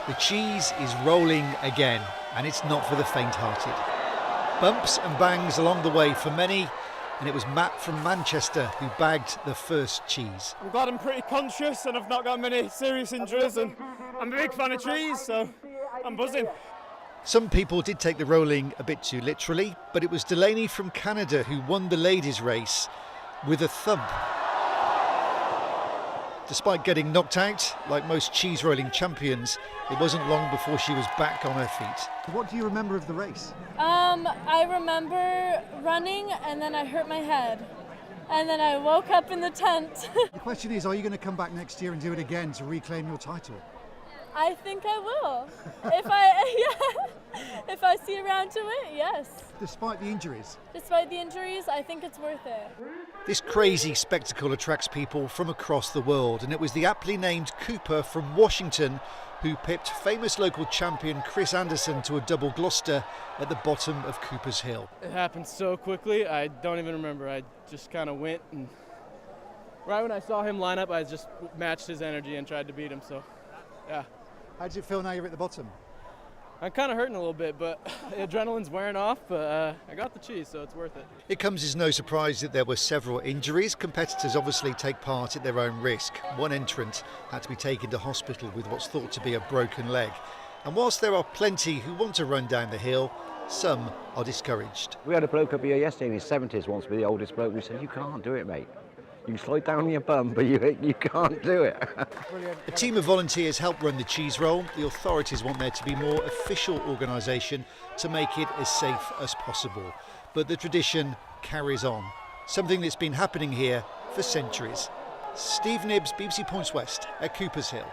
The cheese is rolling again, and it's not for the faint-hearted. Bumps and bangs along the way for many, and it was Matt from Manchester who bagged the first cheese. I'm glad I'm pretty conscious and I've not got many serious injuries, and I'm a big fan of trees, so I'm buzzing. Some people did take the rolling a bit too literally, but it was Delaney from Canada who won the ladies' race with a thump. Despite getting knocked out, like most cheese rolling champions, it wasn't long before she was back on her feet. What do you remember of the race? I remember running and then I hurt my head. And then I woke up in the tent. The question is, are you going to come back next year and do it again to reclaim your title? I think I will. If I see around to it, yes. Despite the injuries? Despite the injuries, I think it's worth it. This crazy spectacle attracts people from across the world, and it was the aptly named Cooper from Washington who pipped famous local champion Chris Anderson to a double Gloucester at the bottom of Cooper's Hill. It happened so quickly, I don't even remember. I just kind of went, and right when I saw him line up, I just matched his energy and tried to beat him, so yeah. How does it feel now you're at the bottom? I'm kind of hurting a little bit, but the adrenaline's wearing off, but I got the cheese, so it's worth it. It comes as no surprise that there were several injuries. Competitors obviously take part at their own risk. One entrant had to be taken to hospital with what's thought to be a broken leg. And whilst there are plenty who want to run down the hill, some are discouraged. We had a bloke up here yesterday in his 70s, wants to be the oldest bloke. We said, you can't do it, mate. You can slide down on your bum, but you can't do it. A team of volunteers help run the cheese roll. The authorities want there to be more official organisation to make it as safe as possible. But the tradition carries on, something that's been happening here for centuries. Steve Nibbs, BBC Points West at Cooper's Hill.